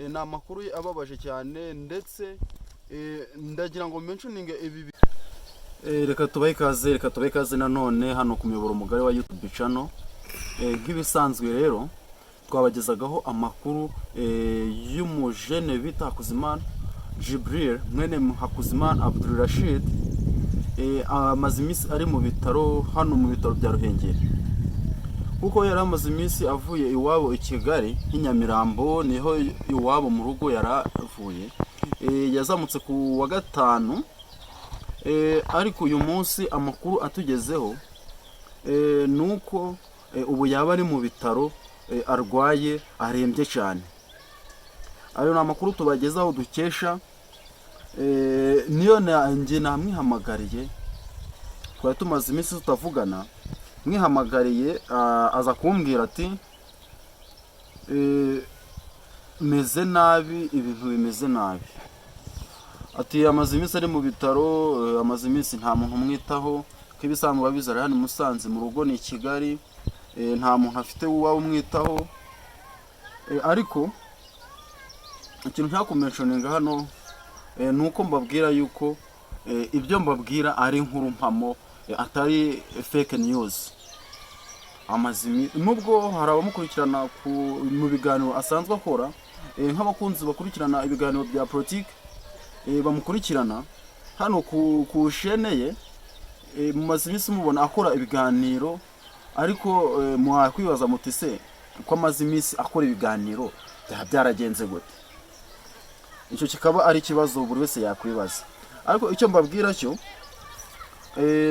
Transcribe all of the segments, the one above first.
ni amakuru ababaje cyane ndetse ndagira ngo mentioning ibi reka tubahe ikaze nanone hano ku muyoboro mugari wa YouTube channel. Nk'ibisanzwe rero twabagezagaho amakuru y'umujene bita Hakuzimana Jibril mwene Hakuzimana Abdul Rashid amaze iminsi ari mu bitaro hano mu bitaro bya Ruhengeri, kuko yari amaze iminsi avuye iwabo i Kigali nk'inyamirambo, niho iwabo mu rugo yaravuye. Yazamutse ku wa gatanu, ariko uyu munsi amakuru atugezeho nuko ubu yaba ari mu bitaro arwaye arembye cyane. Ayo ni amakuru tubagezaho dukesha niyo nanjye namwihamagariye, twari tumaze iminsi tutavugana, mwihamagariye aza kumbwira ati meze nabi, ibintu bimeze nabi. Ati amaze iminsi ari mu bitaro, amaze iminsi nta muntu umwitaho, k'ibisanzwe babizara hano Musanze mu rugo ni Kigali, nta muntu afite uwa umwitaho. Ariko ikintu cyakumentioninga hano nuko mbabwira yuko ibyo mbabwira ari inkuru mpamo, atari fake news. Nubwo hari abamukurikirana mu biganiro asanzwe akora, nk'abakunzi bakurikirana ibiganiro bya politiki bamukurikirana hano ku shene ye, mumaze iminsi mubona akora ibiganiro, ariko mwakwibaza muti se uko amaze iminsi akora ibiganiro byaragenze gute? Icyo kikaba ari ikibazo buri wese yakwibaza. Ariko icyo mbabwira cyo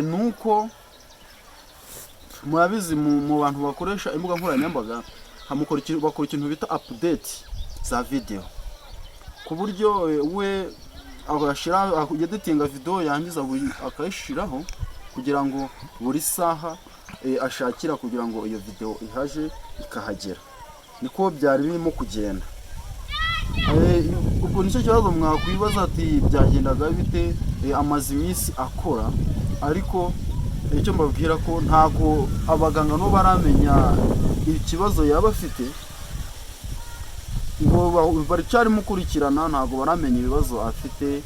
nuko murabizi mu bantu bakoresha imbuga nkoranyambaga bakora ikintu bita update za video, ku buryo we agashira editinga video yangiza akayishiraho kugira ngo buri saha ashakira kugira ngo iyo video ihaje ikahagera. Niko byari birimo kugenda. Ubwo nicyo kibazo mwakwibaza ati byagendaga bite? Amaze iminsi akora, ariko icyo mbabwira ko ntago abaganga no baramenya ikibazo yaba afite, ngo bari mukurikirana, ntago baramenya ibibazo afite.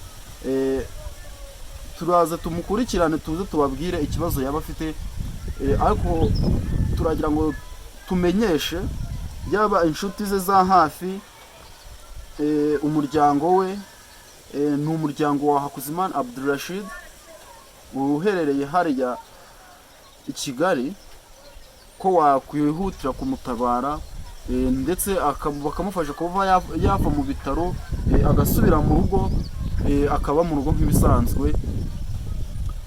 Turaza tumukurikirane tuze tubabwire ikibazo yaba afite, ariko turagira ngo tumenyeshe yaba inshuti ze za hafi, umuryango we, ni umuryango wa Hakuzimana Abdul Rashid uherereye hariya i Kigali, ko wakwihutira kumutabara, ndetse bakamufasha kuba yava mu bitaro agasubira mu rugo, akaba mu rugo nk'ibisanzwe,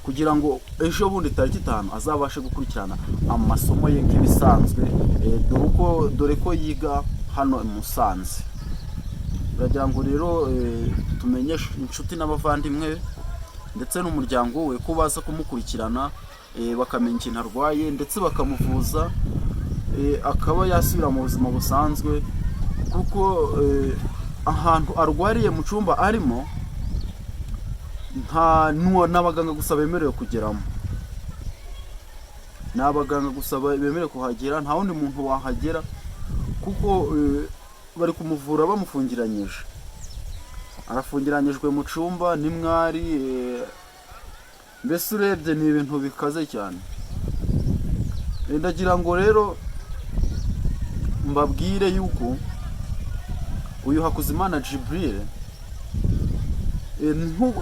kugira ngo ejo bundi tariki 5 azabashe gukurikirana amasomo ye nk'ibisanzwe, dore ko yiga hano i Musanze. Biragira ngo rero tumenyeshe inshuti n'abavandimwe ndetse n'umuryango we ko baza kumukurikirana, bakamenya ikintu arwaye ndetse bakamuvuza, akaba yasubira mu buzima busanzwe, kuko ahantu arwariye mu cyumba arimo n'abaganga gusa bemerewe kugeramo, n'abaganga gusa bemerewe kuhagera, nta wundi muntu wahagera, kuko bari kumuvura bamufungiranyije. Arafungiranyijwe mu cyumba n'imwari, mbese urebye ni ibintu bikaze cyane. Ndagira ngo rero mbabwire yuko uyu Hakuzimana Jibril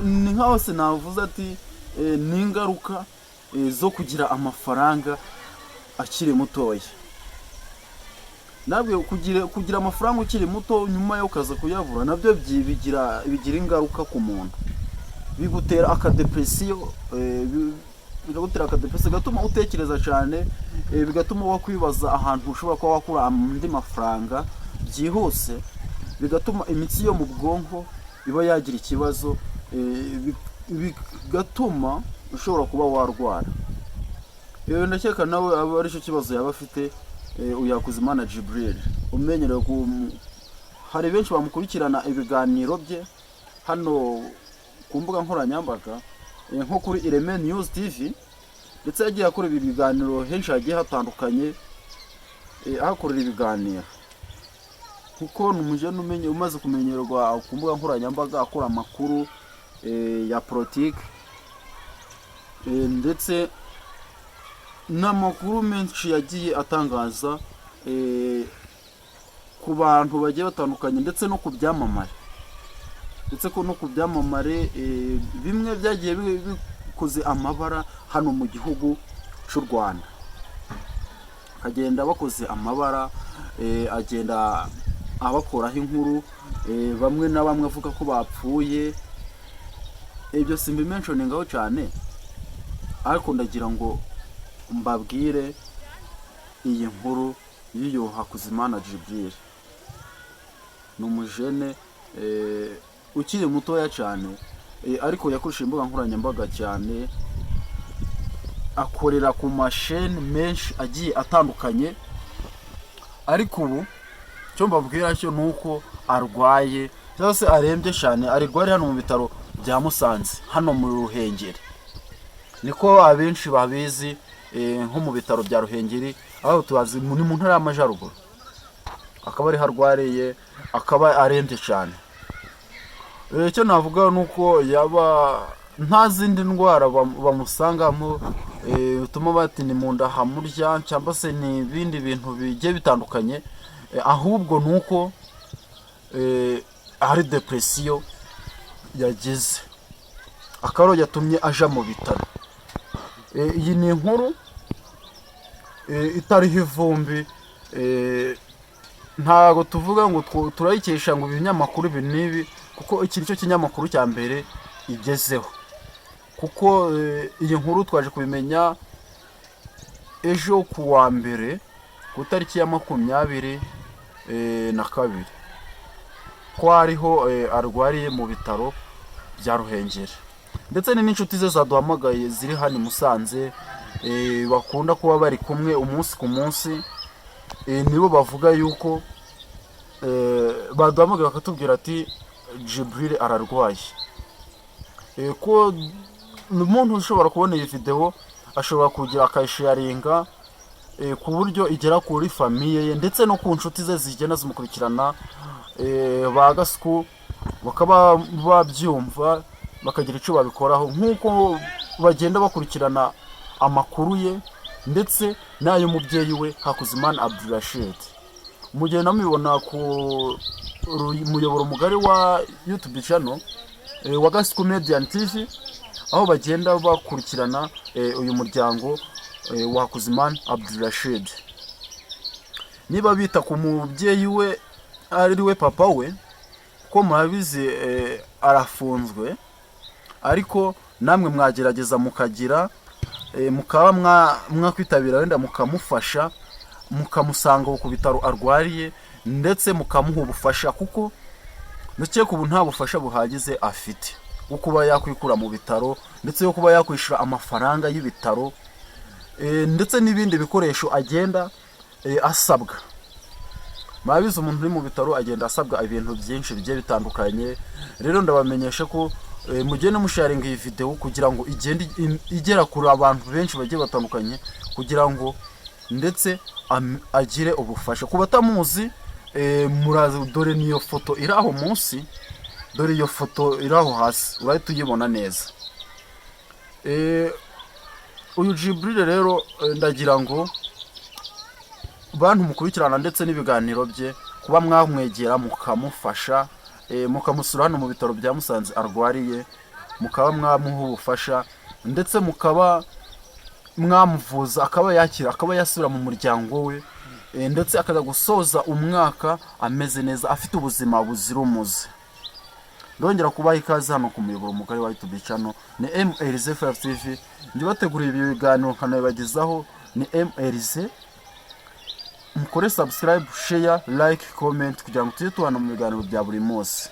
ni nkaho se navuze ati ni ingaruka zo kugira amafaranga akiri mutoya. Nabwe kugira amafaranga ukiri muto nyuma yo kaza kuyabura, nabyo bigira ingaruka ku muntu, bigutera akadepresiyo, gatuma utekereza cyane, bigatuma wakwibaza ahantu ushobora kuba wakura andi mafaranga byihuse, bigatuma imitsi yo mu bwonko iba yagira ikibazo, bigatuma ushobora kuba warwara. Ndakeka nawe aba ari cyo kibazo yaba afite uyu Hakuzimana Jibril umenyerewe. Hari benshi bamukurikirana ibiganiro bye hano ku mbuga nkoranyambaga, nko kuri Ireme News TV, ndetse yagiye akora ibi biganiro henshi hagiye hatandukanye, ahakorera ibiganiro. kuko numujene umaze kumenyerwa ku mbuga nkoranyambaga akora amakuru ya politiki ndetse n'amakuru menshi yagiye atangaza ku bantu bagiye batandukanye ndetse no ku byamamare bimwe byagiye bikoze amabara hano mu gihugu cy'u Rwanda, agenda bakoze amabara agenda abakoraho inkuru, bamwe na bamwe avuga ko bapfuye. Ibyo simbimentioningaho cyane, ariko ndagira ngo mbabwire iyi nkuru y'uyu Hakuzimana Djibril. Ni umujene ukiri mutoya cyane, ariko yakoresheje imbuga nkoranyambaga cyane, akorera ku masheni menshi agiye atandukanye, ariko ubu cyo mbabwira cyo nuko arwaye cyangwa se arembye cyane, arwaye hano mu bitaro bya Musanze hano mu Ruhengeri. Niko abenshi babizi, nko mu bitaro bya Ruhengeri aho tubazi ni mu ntara y'Amajyaruguru, akaba ari harwariye, akaba arembye cyane. Icyo navuga nuko yaba nta zindi ndwara bamusangamo utuma bati ni mu nda hamurya cyangwa se ni ibindi bintu bigiye bitandukanye, ahubwo nuko ari depresiyo yagize, akaro yatumye aja mu bitaro. Iyi ni inkuru itariho ivumbi, ntago tuvuga ngo turayikesha ngo ibinyamakuru ibi n'ibi, kuko iki nicyo kinyamakuru cya mbere igezeho, kuko iyi nkuru twaje kubimenya ejo ku wa mbere ku tariki ya 22 ko ariho arwariye mu bitaro bya Ruhengeri. Ndetse n'inshuti ze zaduhamagaye ziri hano Musanze, bakunda kuba bari kumwe umunsi ku munsi, nibo bavuga yuko baduhamagaye bakatubwira ati Djibril ararwaye. Ko umuntu ushobora kubona iyi video ashobora kugira akayisharinga ku buryo igera kuri famiye ye ndetse no ku nshuti ze zigenda zimukurikirana, bagasku bakaba babyumva bakagira icyo babikoraho, nk'uko bagenda bakurikirana amakuru ye ndetse n'ayo mubyeyi we Hakuzimana Abdulrashid. Mugenda mubibona ku muyoboro mugari wa YouTube channel wa Gasku Media TV, aho bagenda bakurikirana uyu muryango wa Hakuzimana Abdulrashid. Niba bita ku mubyeyi we ari we papa we, ko murabizi arafunzwe, ariko namwe mwagerageza mukagira mukaba mwakwitabira wenda mukamufasha, mukamusanga ku bitaro arwariye ndetse mukamuha ubufasha, kuko ndetse kubu nta bufasha buhagize afite bwo kuba yakwikura mu bitaro ndetse yo kuba yakwishura amafaranga y'ibitaro, ndetse n'ibindi bikoresho agenda asabwa. Mabize umuntu uri mu bitaro agenda asabwa ibintu byinshi bigiye bitandukanye. Rero ndabamenyesha ko mugende musharinga iyi video kugira ngo igende igera kuri abantu benshi bagiye batandukanye, kugira ngo ndetse agire ubufasha. Kuba tamuzi murazi, dore niyo foto iraho munsi, dore iyo foto iraho hasi, urahita uyibona neza. Uyu Djibril rero ndagira ngo bantu mukurikirana ndetse n'ibiganiro bye, kuba mwamwegera mukamufasha, mukamusura hano mu bitaro bya Musanze arwariye, mukaba mwamuha ubufasha ndetse mukaba mwamuvuza akaba yakira, akaba yasubira mu muryango we, ndetse akaza gusoza umwaka ameze neza afite ubuzima buzira umuze. Ndongera kubaha ikaze hano ku muyoboro mugari wa YouTube channel, ni MLZ5 TV. Ndibateguriye ibi biganiro nkanabibagezaho, ni MLZ. Mukore subscribe, share, like, comment kugira ngo tujye tubana mu biganiro bya buri munsi.